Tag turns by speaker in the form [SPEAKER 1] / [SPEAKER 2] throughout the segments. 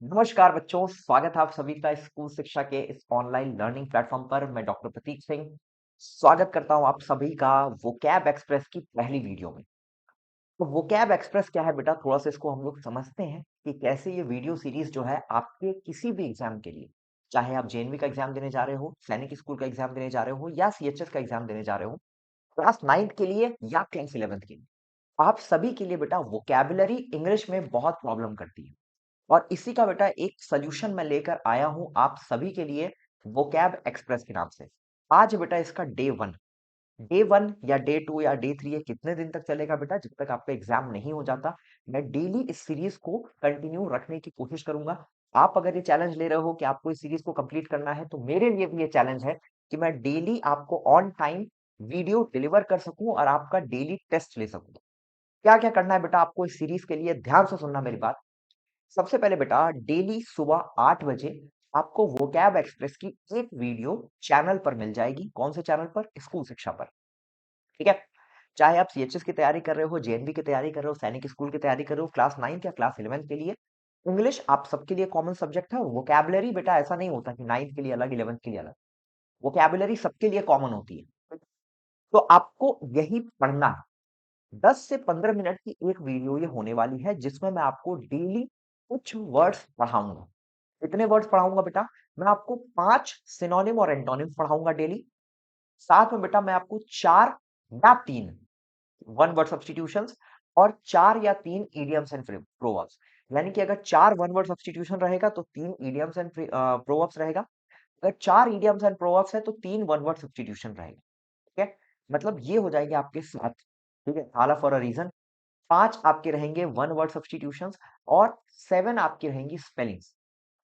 [SPEAKER 1] नमस्कार बच्चों, स्वागत है आप सभी का स्कूल शिक्षा के इस ऑनलाइन लर्निंग प्लेटफॉर्म पर। मैं डॉक्टर प्रतीक सिंह स्वागत करता हूं आप सभी का वोकैब एक्सप्रेस की पहली वीडियो में। तो वोकैब एक्सप्रेस क्या है बेटा, थोड़ा सा इसको हम लोग समझते हैं कि कैसे ये वीडियो सीरीज जो है आपके किसी भी एग्जाम के लिए, चाहे आप जेएनवी का एग्जाम देने जा रहे हो, सैनिक स्कूल का एग्जाम देने जा रहे हो या सीएचएस का एग्जाम देने जा रहे हो, क्लास 9th के लिए या क्लास 11th के लिए, आप सभी के लिए बेटा वोकैबुलरी इंग्लिश में बहुत प्रॉब्लम करती है। और इसी का बेटा एक सॉल्यूशन मैं लेकर आया हूं आप सभी के लिए वोकैब एक्सप्रेस के नाम से। आज बेटा इसका डे 1 या डे 2 या डे 3, ये कितने दिन तक चलेगा बेटा, जब तक आपका एग्जाम नहीं हो जाता। मैं डेली इस सीरीज को कंटिन्यू रखने की कोशिश करूंगा। आप अगर ये चैलेंज ले रहे हो कि आपको इस सीरीज को कंप्लीट करना है, तो मेरे लिए भी ये चैलेंज है कि मैं डेली आपको ऑन टाइम वीडियो डिलीवर कर सकूं और आपका डेली टेस्ट ले सकूं। क्या क्या करना है बेटा आपको इस सीरीज के लिए, ध्यान से सुनना मेरी बात। सबसे पहले बेटा डेली सुबह 8 बजे आपको वोकैब एक्सप्रेस की एक वीडियो चैनल पर मिल जाएगी। कौन से चैनल पर? स्कूल शिक्षा पर। ठीक है। चाहे आप सीएचएस की तैयारी कर रहे हो, जेएनवी की तैयारी कर रहे हो, सैनिक स्कूल की तैयारी कर रहे हो, क्लास 9th या क्लास 11th के लिए, इंग्लिश आप सबके लिए कॉमन सब्जेक्ट है। वोकैबुलरी बेटा ऐसा नहीं होता कि 9th के लिए अलग, 11th के लिए अलग। वोकैबुलरी सबके लिए कॉमन होती है। तो आपको यही पढ़ना है। 10 से 15 मिनट की एक वीडियो ये होने वाली है, जिसमें मैं आपको डेली कुछ वर्ड्स पढ़ाऊंगा। कितने वर्ड्स पढ़ाऊंगा बेटा? मैं आपको 5 सिनोनिम और एंटोनिम पढ़ाऊंगा डेली। साथ में बेटा मैं आपको 4 या 3 वन वर्ड सब्स्टिट्यूशंस और 4 या 3 इडियम्स एंड प्रोवर्ब्स। यानी कि अगर 4 वन वर्ड सब्स्टिट्यूशन रहेगा तो 3 इडियम्स एंड प्रोवर्ब्स रहेगा। अगर 4 इडियम्स एंड प्रोवर्ब्स है तो 3 वन वर्ड सब्स्टिट्यूशन रहेगा। ठीक है। मतलब ये हो जाएंगे आपके 7। ठीक है, हाला फॉर अ रीजन। 5 आपके रहेंगे वन वर्ड सब्स्टिट्यूशंस और 7 आपकी रहेंगी स्पेलिंग्स।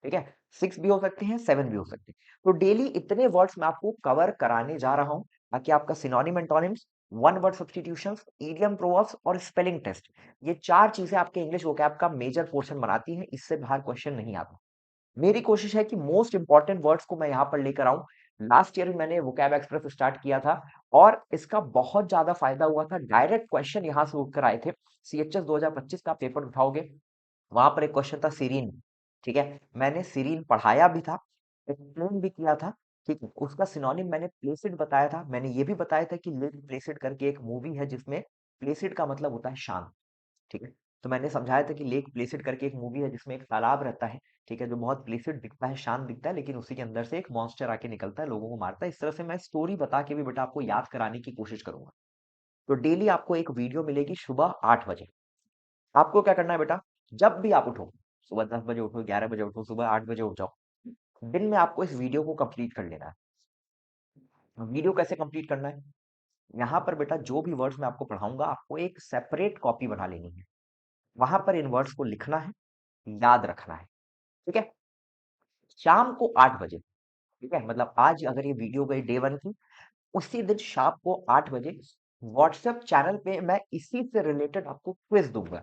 [SPEAKER 1] ठीक है। 6 भी हो सकते हैं, 7 भी हो सकते हैं। तो डेली इतने वर्ड्स मैं आपको कवर कराने जा रहा हूं, ताकि आपका synonym antonyms, one word substitutions, idiom proverbs और स्पेलिंग टेस्ट, ये 4 चीजें आपके इंग्लिश वोकैब का मेजर पोर्शन बनाती हैं। इससे बाहर क्वेश्चन नहीं आता। मेरी कोशिश है कि मोस्ट इंपॉर्टेंट वर्ड्स को मैं यहाँ पर लेकर आऊं। लास्ट ईयर मैंने वोकैब एक्सप्रेस स्टार्ट किया था और इसका बहुत ज्यादा फायदा हुआ था। डायरेक्ट क्वेश्चन यहाँ से उठकर आए थे। सीएचएस 2025 का पेपर उठाओगे, वहां पर एक क्वेश्चन था सीरीन। ठीक है, मैंने सीरीन पढ़ाया भी था, एक्सप्लेन भी किया था। ठीक है, उसका सिनोनिम मैंने प्लेसिड बताया था। मैंने ये भी बताया था कि लेक प्लेसिड करके एक मूवी है, जिसमें प्लेसिड का मतलब होता है शांत। ठीक है। तो मैंने समझाया था कि लेक प्लेसिड करके एक मूवी है, जिसमें एक तालाब रहता है। ठीक है, जो बहुत प्लेसिड दिखता है, शांत दिखता है, लेकिन उसी के अंदर से एक मॉन्स्टर आके निकलता है, लोगों को मारता है। इस तरह से मैं स्टोरी बता के भी बेटा आपको याद कराने की कोशिश करूंगा। तो डेली आपको एक वीडियो मिलेगी सुबह 8 बजे। आपको क्या करना है बेटा, जब भी आप उठो, सुबह 10 बजे उठो, 11 बजे उठो, सुबह 8 बजे उठ जाओ, दिन में आपको इस वीडियो को कंप्लीट कर लेना है। वीडियो कैसे कंप्लीट करना है? यहाँ पर बेटा जो भी वर्ड्स मैं आपको पढ़ाऊंगा, आपको एक सेपरेट कॉपी बना लेनी है। वहां पर इन वर्ड्स को लिखना है, याद रखना है। ठीक है। शाम को 8 बजे, ठीक है, मतलब आज अगर ये वीडियो गई डे 1 की, उसी दिन शाम को 8 बजे व्हाट्सएप चैनल पे मैं इसी से रिलेटेड आपको क्विज दूंगा।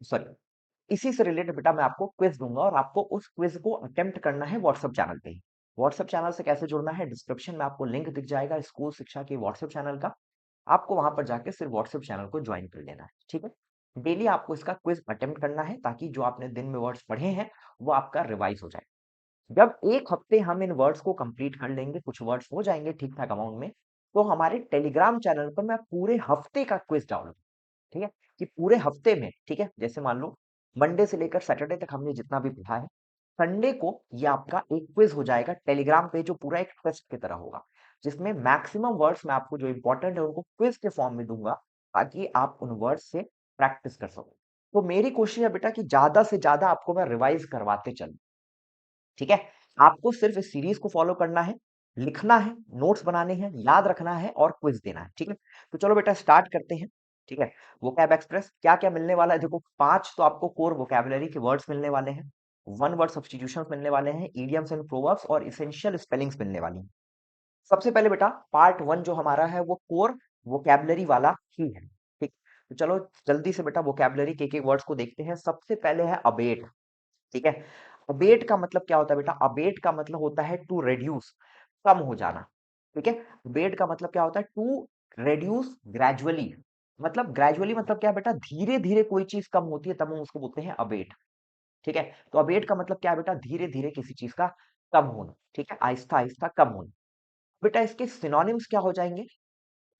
[SPEAKER 1] सॉरी, इसी से रिलेटेड बेटा मैं आपको क्विज दूंगा और आपको उस क्विज को अटेम्प्ट करना है व्हाट्सएप चैनल पे ही। व्हाट्सएप चैनल से कैसे जुड़ना है, डिस्क्रिप्शन में आपको लिंक दिख जाएगा स्कूल शिक्षा के व्हाट्सएप चैनल का। आपको वहां पर जाके सिर्फ व्हाट्सएप चैनल को ज्वाइन कर लेना है। ठीक है। डेली आपको इसका क्विज अटेम्प्ट करना है, ताकि जो आपने दिन में वर्ड्स पढ़े हैं वो आपका रिवाइज हो जाए। जब एक हफ्ते हम इन वर्ड्स को कंप्लीट कर लेंगे, कुछ वर्ड्स हो जाएंगे ठीक ठाक अमाउंट में, तो हमारे टेलीग्राम चैनल पर मैं पूरे हफ्ते का क्विज डालूंगा। ठीक है, कि पूरे हफ्ते में, ठीक है, जैसे मान लो मंडे से लेकर सैटरडे तक हमने जितना भी पढ़ा है, संडे को ये आपका एक क्विज हो जाएगा टेलीग्राम पे, जो पूरा एक टेस्ट की तरह होगा, जिसमें मैक्सिमम वर्ड्स मैं आपको जो इंपॉर्टेंट है उनको क्विज के फॉर्म में दूंगा, ताकि आप उन वर्ड्स से प्रैक्टिस कर सको। तो मेरी कोशिश है बेटा कि ज्यादा से ज्यादा आपको मैं रिवाइज करवाते चलूं। ठीक है। आपको सिर्फ इस सीरीज को फॉलो करना है, लिखना है, नोट्स बनाने हैं, याद रखना है और क्विज देना है। ठीक है। तो चलो बेटा स्टार्ट करते हैं। ठीक है। वोकैब एक्सप्रेस क्या क्या मिलने वाला है, देखो 5 तो आपको कोर वोकैबुलरी के वर्ड्स मिलने वाले हैं, वन वर्ड सब्स्टिट्यूशंस मिलने वाले हैं, इडियम्स एंड प्रोवर्ब्स और इसेंशियल स्पेलिंग्स मिलने वाली हैं। सबसे पहले बेटा पार्ट 1 जो हमारा है वो कोर वोकैबुलरी वाला ही है। ठीक। तो चलो जल्दी से बेटा वोकैबुलरी के एक वर्ड्स को देखते हैं। सबसे पहले है अबेट। ठीक है। अबेट का मतलब क्या होता है बेटा? अबेट का मतलब होता है टू रेड्यूस, कम हो जाना। ठीक है। अबेट का मतलब क्या होता है? To reduce gradually. मतलब ग्रेजुअली मतलब क्या है बेटा? धीरे धीरे कोई चीज कम होती है, तब हम उसको बोलते हैं अबेट। ठीक है। तो अबेट का मतलब क्या है बेटा, धीरे धीरे किसी चीज का कम होना, ठीक है, आहिस्ता आहिस्ता कम होना। बेटा इसके सिनोनिम्स क्या हो जाएंगे,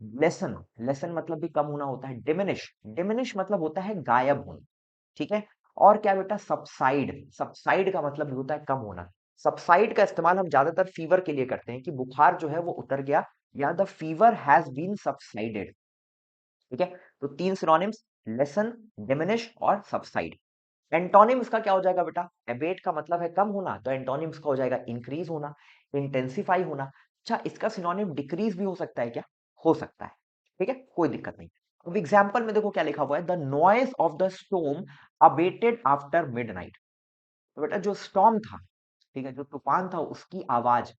[SPEAKER 1] लेसन, लेसन मतलब भी कम होना होता है, डिमिनिश, डिमिनिश मतलब होता है गायब होना, ठीक है। और क्या बेटा, सबसाइड, सबसाइड का मतलब भी होता है कम होना। सबसाइड का इस्तेमाल हम ज्यादातर फीवर के लिए करते हैं कि बुखार जो है वो उतर गया, या the fever has been subsided, ठीक है। तो तीन सिनोनिम्स, लेसन, डिमिनिश और सबसाइड। एंटोनिम्स का क्या हो जाएगा बेटा, एबेट का मतलब है कम होना, तो एंटोनिम्स का हो जाएगा इंक्रीज होना, इंटेंसिफाई होना। अच्छा, इसका सिनोनिम डिक्रीज भी हो सकता है क्या, हो सकता है, ठीक है, कोई दिक्कत नहीं। अब एग्जाम्पल में देखो क्या लिखा हुआ है, the noise of the storm abetted after midnight. तो बेटा जो स्टॉर्म था, ठीक है, जो तूफान था, उसकी आवाज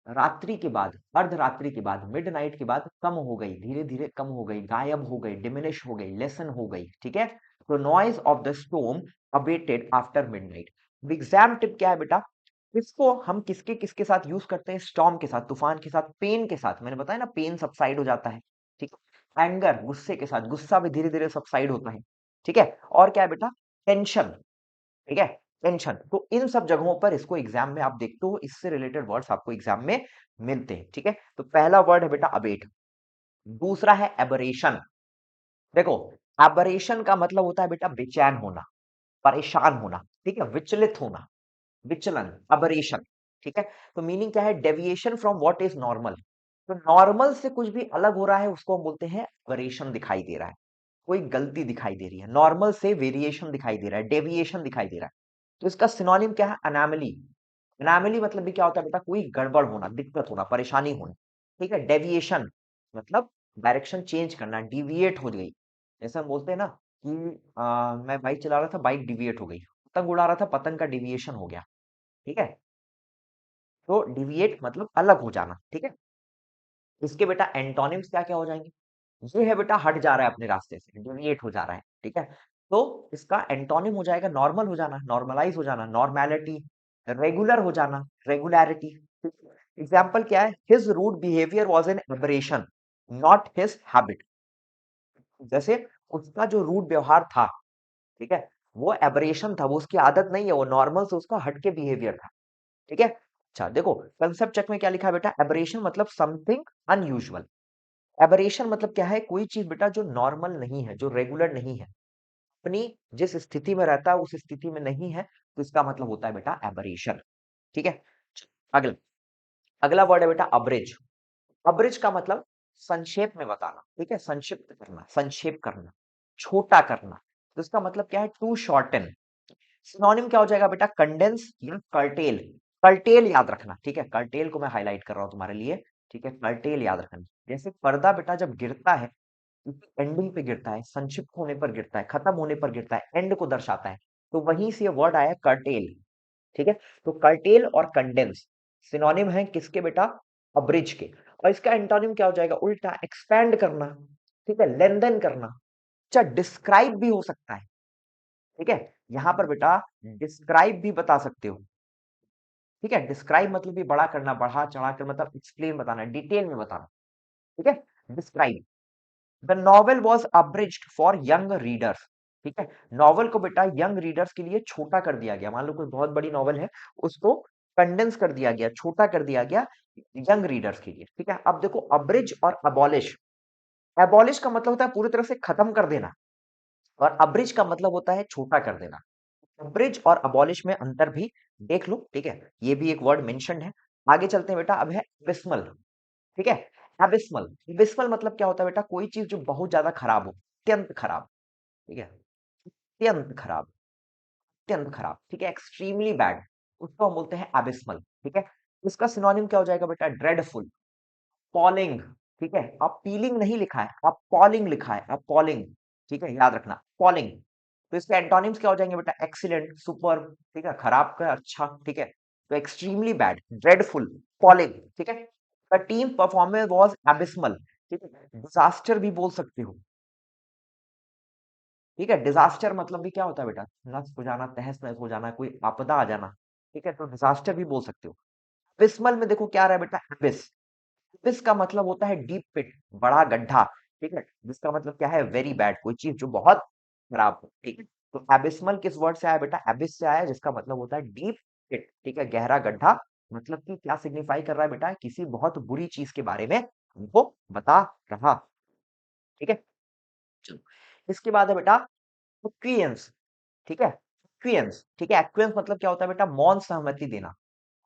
[SPEAKER 1] रात्रि के बाद, अर्धरात्रि के बाद, मिडनाइट के बाद कम हो गई, धीरे धीरे कम हो गई, गायब हो गई, डिमिनिश हो गई, लेसन हो गई, ठीक है। तो noise of the storm abetted after midnight. Exam tip क्या है बेटा, इसको हम किसके किसके साथ यूज करते हैं, स्टॉर्म के साथ, तूफान के साथ, पेन के साथ, मैंने बताया ना पेन सबसाइड हो जाता है, ठीक है। एंगर, गुस्से के साथ, गुस्सा भी धीरे धीरे सबसाइड होता है, ठीक है। और क्या है बेटा, टेंशन, ठीक है, टेंशन। तो इन सब जगहों पर इसको एग्जाम में आप देखते हो, इससे रिलेटेड वर्ड्स आपको एग्जाम में मिलते हैं, ठीक है। तो पहला वर्ड है बेटा अबेट, दूसरा है एबरेशन। देखो, एबरेशन का मतलब होता है बेटा बेचैन होना, परेशान होना, ठीक है, विचलित होना, विचलन, अबरेशन, ठीक है। तो मीनिंग क्या है, deviation from what is normal. तो नॉर्मल से कुछ भी अलग हो रहा है उसको हम बोलते हैं एबरेशन, दिखाई दे रहा है, कोई गलती दिखाई दे रही है, नॉर्मल से वेरिएशन दिखाई दे रहा है, डेविएशन दिखाई दे रहा है। तो इसका सिनोनिम क्या है, अनोमली। अनोमली मतलब भी क्या होता है बेटा, कोई गड़बड़ होना, दिक्कत होना, परेशानी होना, ठीक है। डेविएशन मतलब डायरेक्शन चेंज करना, डिविएट हो गई, जैसे हम बोलते हैं ना कि मैं बाइक चला रहा था, बाइक डिविएट हो गई, पतंग उड़ा रहा था, पतंग का डिविएशन हो गया, ठीक है। तो डिविएट मतलब अलग हो जाना, ठीक है। इसके बेटा एंटोनिम्स क्या क्या हो जाएंगे, ये है बेटा हट जा रहा है अपने रास्ते से, डिविएट हो जा रहा है, ठीक है। तो इसका एंटोनिम हो जाएगा नॉर्मल हो जाना, नॉर्मलाइज हो जाना, नॉर्मेलिटी, रेगुलर हो जाना, रेगुलैरिटी। एग्जाम्पल क्या है, his rude behaviour was an aberration not his habit. जैसे उसका जो रूड व्यवहार था, ठीक है, वो एबरेशन था, वो उसकी आदत नहीं है, वो नॉर्मल से उसका हटके बिहेवियर था, ठीक है। अच्छा देखो, कंसेप्ट चेक में क्या लिखा है बेटा, एबरेशन मतलब समथिंग अनयूजुअल। एबरेशन मतलब क्या है, कोई चीज बेटा जो नॉर्मल नहीं है, जो रेगुलर नहीं है, अपनी जिस स्थिति में रहता है उस स्थिति में नहीं है, तो इसका मतलब होता है बेटा एबरेशन, ठीक है। अगला, अगला वर्ड है बेटा अब्रिज। अब्रिज का मतलब संक्षेप में बताना, ठीक है, संक्षिप्त करना, संक्षेप करना, छोटा करना। तो इसका मतलब क्या है, टू शॉर्टन। सिनोनिम क्या हो जाएगा बेटा, कंडेंस या कर्टेल। कर्टेल याद रखना, ठीक है, कर्टेल को मैं हाईलाइट कर रहा हूं तुम्हारे लिए, ठीक है, कर्टेल याद रखना। जैसे पर्दा बेटा जब गिरता है, एंडिंग पे गिरता है, संक्षिप्त होने पर गिरता है, खत्म होने पर गिरता है, एंड को दर्शाता है, तो वहीं से ये वर्ड आया कर्टेल, ठीक है। तो कर्टेल और कंडेंस सिनोनिम है किसके बेटा, अब्रिज के। और इसका एंटोनिम क्या हो जाएगा, उल्टा, एक्सपैंड करना, ठीक है, लेंथन करना। अच्छा, डिस्क्राइब भी हो सकता है, ठीक है, यहां पर बेटा डिस्क्राइब भी बता सकते हो, ठीक है। डिस्क्राइब मतलब भी बड़ा करना, बढ़ा चढ़ा कर, मतलब एक्सप्लेन बताना, डिटेल में बताना, ठीक है, describe. The novel was abridged for young readers, ठीक है। नॉवल को बेटा यंग रीडर्स के लिए छोटा कर दिया गया, मान लो कोई बहुत बड़ी नॉवल है, उसको कंडेंस कर दिया गया, छोटा कर दिया गया यंग रीडर्स के लिए, ठीक है। अब देखो अब्रिज और अबॉलिश। एबॉलिश का मतलब होता है पूरी तरह से खत्म कर देना, और अब्रिज का मतलब होता है छोटा कर देना। अब्रिज और अबॉलिश में अंतर भी देख लो, ठीक है, ये भी एक वर्ड मेंशन्ड है। आगे चलते हैं बेटा, अब है एबिस्मल, ठीक है। एबिस्मल, एबिस्मल मतलब क्या होता है बेटा, कोई चीज जो बहुत ज्यादा खराब हो, अत्यंत खराब, ठीक है, अत्यंत खराब, अत्यंत खराब, ठीक है, एक्सट्रीमली बैड, उसको हम बोलते हैं एबिस्मल, ठीक है। इसका सिनोनिम क्या हो जाएगा बेटा, ड्रेडफुल, पॉलिंग, ठीक है। अब पीलिंग नहीं लिखा है, अब पॉलिंग लिखा है, अब पॉलिंग, ठीक है, याद रखना, पॉलिंग। तो इसके एंटोनिम्स क्या हो जाएंगे बेटा, एक्सीलेंट, सुपर, ठीक है, खराब का अच्छा, ठीक है। तो एक्सट्रीमली बैड, ड्रेडफुल, पॉलिंग, ठीक है। The team performance was abysmal, ठीक है, डिजास्टर भी बोल सकते हो, ठीक है। डिजास्टर मतलब भी क्या होता है बेटा, नष्ट हो जाना, तहस नहस हो जाना, कोई आपदा आ जाना, ठीक है, तो डिजास्टर भी बोल सकते हो। एबिस्मल में देखो क्या आ रहा है बेटा, एबिस, एबिस का मतलब होता है डीप पिट, बड़ा गड्ढा, ठीक है, जिसका मतलब क्या है, वेरी बैड, कोई चीज जो बहुत खराब हो, ठीक है। तो एबिस्मल किस वर्ड से आया बेटा? एबिस से आया, जिसका मतलब होता है डीप पिट, ठीक है, गहरा गड्ढा। मतलब कि क्या सिग्निफाई कर रहा है बेटा? किसी बहुत बुरी चीज के बारे में हमको बता रहा, ठीक है। चलो, इसके बाद है बेटा एक्वियंस, ठीक है। एक्वियंस, ठीक है। एक्वियंस मतलब क्या होता है बेटा? मौन सहमति देना,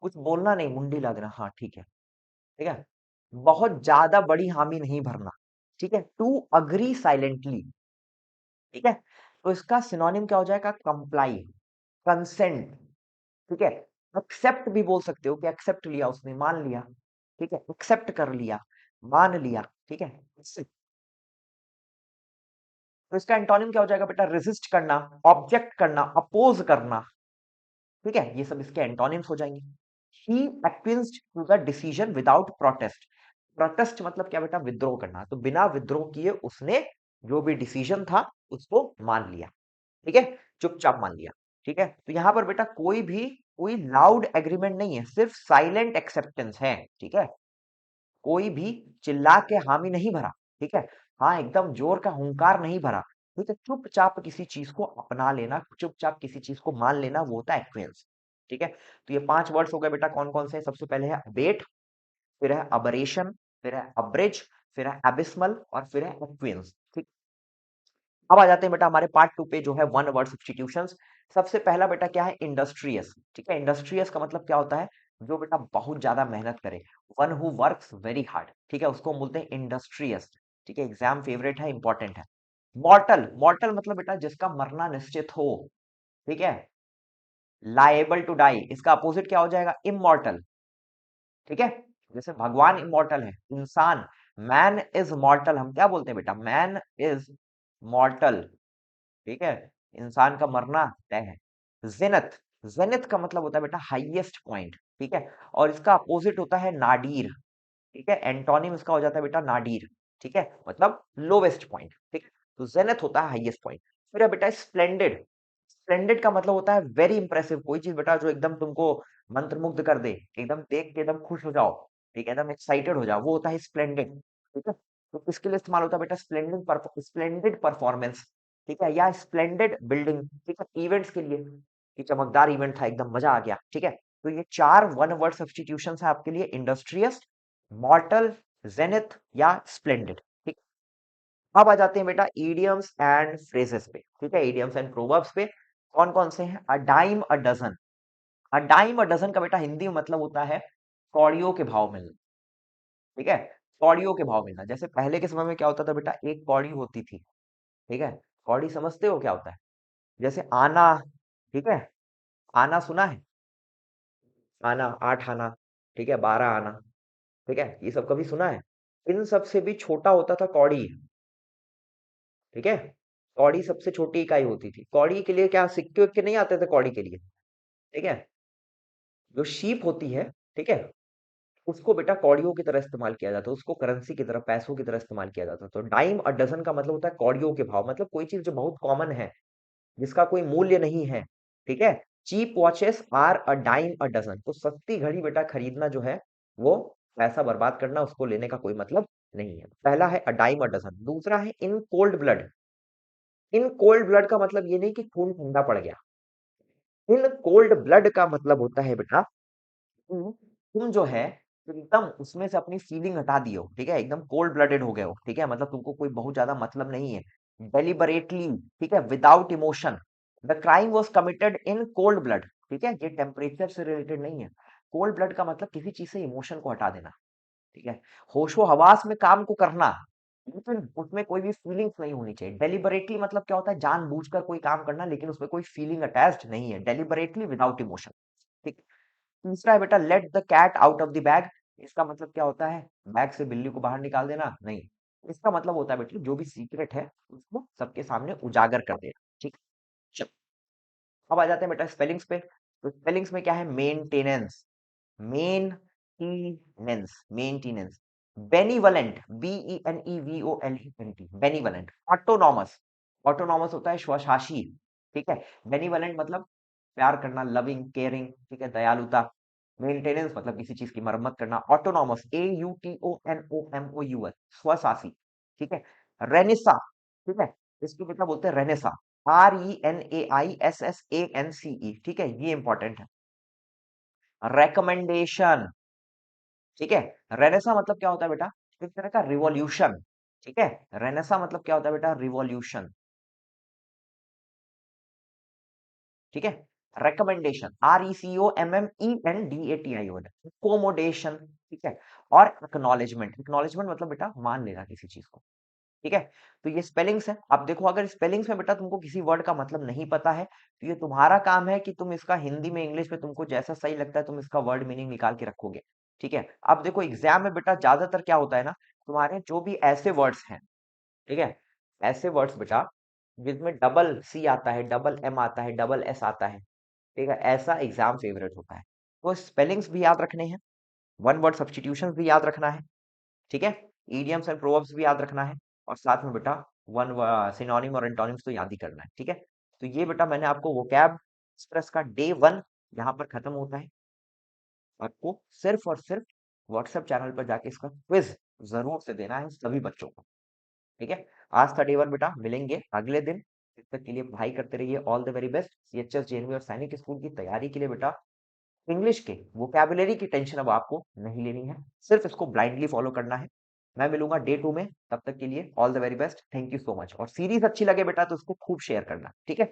[SPEAKER 1] कुछ बोलना नहीं, मुंडी लगना, हाँ ठीक है, ठीक है। बहुत ज्यादा बड़ी हामी नहीं भरना, ठीक है। टू अग्री साइलेंटली, ठीक है। तो इसका सिनोनिम क्या हो जाएगा? कंप्लाई, कंसेंट, ठीक है। एक्सेप्ट भी बोल सकते हो कि एक्सेप्ट लिया उसने, मान लिया, ठीक है, एक्सेप्ट कर लिया, मान लिया, ठीक है। तो इसका एंटोनिम क्या हो जाएगा बेटा? रेजिस्ट करना, ऑब्जेक्ट करना, अपोज करना, ठीक है। ये सब इसके एंटोनिम्स हो जाएंगे। He acquiesced to the decision without protest. Protest मतलब क्या बेटा? विद्रोह करना। तो बिना विद्रोह किए उसने जो भी डिसीजन था उसको मान लिया, ठीक है, चुपचाप मान लिया, ठीक है। तो यहाँ पर बेटा कोई लाउड एग्रीमेंट नहीं है, सिर्फ साइलेंट एक्सेप्टेंस है, ठीक है। कोई भी चिल्ला के हामी नहीं भरा, ठीक है। हाँ, एकदम जोर का हुंकार नहीं भरा, ठीक है। चुपचाप किसी चीज को अपना लेना, चुपचाप किसी चीज को मान लेना, वो होता है एक्वेंस, ठीक है। तो ये 5 वर्ड्स हो गए बेटा, कौन कौन से? सबसे पहले है अबेट, फिर है अबरेशन, फिर है अब्रिज, फिर है एबिस्मल और फिर है एक्वेंस, ठीक। अब आ जाते हैं बेटा हमारे पार्ट 2 पे, जो है वन वर्ड सब्स्टिट्यूशंस। सबसे पहला बेटा क्या है? इंडस्ट्रियस, ठीक है। इंडस्ट्रियस का मतलब क्या होता है? जो बेटा बहुत ज्यादा मेहनत करे, one who works very hard, ठीक है, उसको हम बोलते हैं इंडस्ट्रियस, ठीक है। एग्जाम फेवरेट है, इंपॉर्टेंट है। मॉर्टल, मॉर्टल मतलब बेटा जिसका मरना निश्चित हो, ठीक है। लाएबल टू डाई, इसका अपोजिट क्या हो जाएगा? इमॉर्टल, ठीक है। जैसे भगवान इमॉर्टल है, इंसान, मैन इज मॉर्टल, हम क्या बोलते हैं बेटा? मैन इज मॉर्टल, ठीक है। इंसान का मरना तय है। जेनथ, जेनिथ का मतलब होता है बेटा हाईएस्ट पॉइंट, ठीक है। और इसका अपोजिट होता है नाडीर, ठीक है। एंटोनिम इसका हो जाता है बेटा नाडीर, ठीक है, मतलब लोवेस्ट पॉइंट, ठीक है। तो जेनिथ होता है हाईएस्ट पॉइंट। फिर है बेटा स्प्लेंडेड, स्प्लेंडेड का मतलब होता है वेरी इंप्रेसिव, कोई चीज बेटा जो एकदम तुमको मंत्रमुग्ध कर दे, एकदम देख के एकदम खुश हो जाओ, ठीक है, एकदम एक्साइटेड हो जाओ, वो होता है स्प्लेंडेड, ठीक है। तो किसके लिए इस्तेमाल होता है बेटा? स्प्लेंडेड परफॉर्मेंस, ठीक है, या स्प्लेंडेड बिल्डिंग, ठीक है, इवेंट्स के लिए, कि चमकदार इवेंट था, एकदम मजा आ गया, ठीक है। तो ये 4 वन वर्ड सब्स्टिट्यूशन है आपके लिए, इंडस्ट्रियस, मॉर्टल, जेनिथ या स्प्लेंडेड, ठीक। अब आ जाते हैं बेटा इडियम्स एंड फ्रेजेस पे, ठीक है, इडियम्स एंड प्रोवर्ब्स पे। कौन कौन से हैं? A dime a dozen, a dime a dozen का बेटा हिंदी में मतलब होता है कौड़ियों के भाव मिलना, ठीक है। कौड़ियों के भाव मिलना, जैसे पहले के समय में क्या होता था बेटा? एक कौड़ी होती थी, ठीक है। कौड़ी समझते हो क्या होता है? जैसे आना, ठीक है, आना सुना है? आना, 8 आना, ठीक है, 12 आना, ठीक है, ये सब कभी सुना है? इन सब से भी छोटा होता था कौड़ी, ठीक है। कौड़ी सबसे छोटी इकाई होती थी। कौड़ी के लिए क्या सिक्के विक्के नहीं आते थे कौड़ी के लिए, ठीक है। जो शीप होती है, ठीक है, उसको बेटा कौड़ियों की तरह इस्तेमाल किया जाता है, उसको करेंसी की तरह, पैसों की तरह इस्तेमाल किया जाता है। तो डाइम और डजन का मतलब होता है कौड़ियों के भाव, मतलब कोई चीज जो बहुत कॉमन है, जिसका कोई मूल्य नहीं है, ठीक है। Cheap watches are a dime a dozen, तो सस्ती घड़ी बेटा खरीदना जो है वो पैसा बर्बाद करना, उसको लेने का कोई मतलब नहीं है। पहला है अ डाइम अ डजन। दूसरा है in cold blood. In cold blood का मतलब ये नहीं कि खून ठंडा पड़ गया। इन कोल्ड ब्लड का मतलब होता है बेटा तुम जो है एकदम उसमें से अपनी फीलिंग हटा दिए हो, ठीक है, एकदम कोल्ड ब्लडेड हो गए हो, ठीक है, मतलब तुमको कोई बहुत ज्यादा मतलब नहीं है। डेलिबरेटली, ठीक है, without emotion. The crime was committed in cold blood, ठीक है, ये टेम्परेचर से रिलेटेड नहीं है। कोल्ड ब्लड का मतलब किसी चीज से इमोशन को हटा देना, ठीक है। होशो हवास में काम को करना, लेकिन उसमें कोई भी फीलिंग्स नहीं होनी चाहिए। डेलिबरेटली मतलब क्या होता है? जानबूझकर कोई काम करना लेकिन उसमें कोई फीलिंग अटैच्ड नहीं है, डेलिबरेटली विदाउट इमोशन, ठीक। तीसरा है बेटा let the cat out of the bag. इसका मतलब क्या होता है? बैग से बिल्ली को बाहर निकाल देना नहीं। इसका मतलब होता है बेटा जो भी सीक्रेट है उसको सबके सामने उजागर कर देना, ठीक। चलो, अब आ जाते हैं बेटा स्पेलिंग्स पे। तो स्पेलिंग्स में क्या है? Maintenance, maintenance, maintenance. Benevolent, benevolent, benevolent. Autonomous, autonomous होता है स्वशासी, ठीक है। बेनिवलेंट मतलब प्यार करना, लविंग, केयरिंग, ठीक है, दयालुता। मेंटेनेंस मतलब किसी चीज की मरम्मत करना। ऑटोनॉमस, AUTONOMOUS, स्वशासी, ठीक है। रेनेसा, ठीक है, इसको बेटा बोलते हैं रेनेसा, RENAISSANCE, ठीक है, ये इंपॉर्टेंट है। रेकमेंडेशन, ठीक है। रेनेसा मतलब क्या होता है बेटा? एक तरह का रिवॉल्यूशन, ठीक है। रेनेसा मतलब क्या होता है बेटा? रिवॉल्यूशन, ठीक है। रिकमेंडेशन, RECOMMENDATION, कोमोडेशन, ठीक है। और एक्नॉलेजमेंट, एक्नॉलेजमेंट मतलब बेटा मान लेना किसी चीज को, ठीक है। तो ये स्पेलिंग्स है। अब देखो, अगर स्पेलिंग्स में बेटा तुमको किसी वर्ड का मतलब नहीं पता है, तो ये तुम्हारा काम है कि तुम इसका हिंदी में, इंग्लिश में तुमको जैसा सही लगता है तुम इसका वर्ड मीनिंग निकाल के रखोगे, ठीक है। अब देखो एग्जाम में बेटा ज्यादातर क्या होता है ना, तुम्हारे जो भी ऐसे वर्ड्स हैं, ठीक है, ऐसे वर्ड्स बेटा जिसमें डबल सी आता है, डबल एम आता है, डबल एस आता है, ठीक है, ऐसा एग्जाम फेवरेट होता है। तो स्पेलिंग्स भी याद रखने हैं, वन वर्ड सब्स्टिट्यूशन भी याद रखना है, ठीक है, इडियम्स एंड प्रोवर्ब्स भी याद रखना है, और साथ में बेटा वन सिनोनिम और एंटोनिम्स तो याद ही करना है, ठीक है। तो ये बेटा मैंने आपको वोकैब एक्सप्रेस का डे 1 यहाँ पर खत्म होता है। आपको सिर्फ और सिर्फ व्हाट्सएप चैनल पर जाके इसका क्विज जरूर से देना है सभी बच्चों को, ठीक है। आज था डे 1 बेटा, मिलेंगे अगले दिन। तब तक के लिए पढ़ाई करते रहिए, all the very best. CHS JNV और सैनिक स्कूल की तैयारी के लिए बेटा इंग्लिश के वोकैबुलरी की टेंशन अब आपको नहीं लेनी है, सिर्फ इसको ब्लाइंडली फॉलो करना है। मैं मिलूंगा डे 2 में, तब तक के लिए all the very best, thank you so much. और सीरीज अच्छी लगे बेटा तो उसको खूब शेयर करना, ठीक है।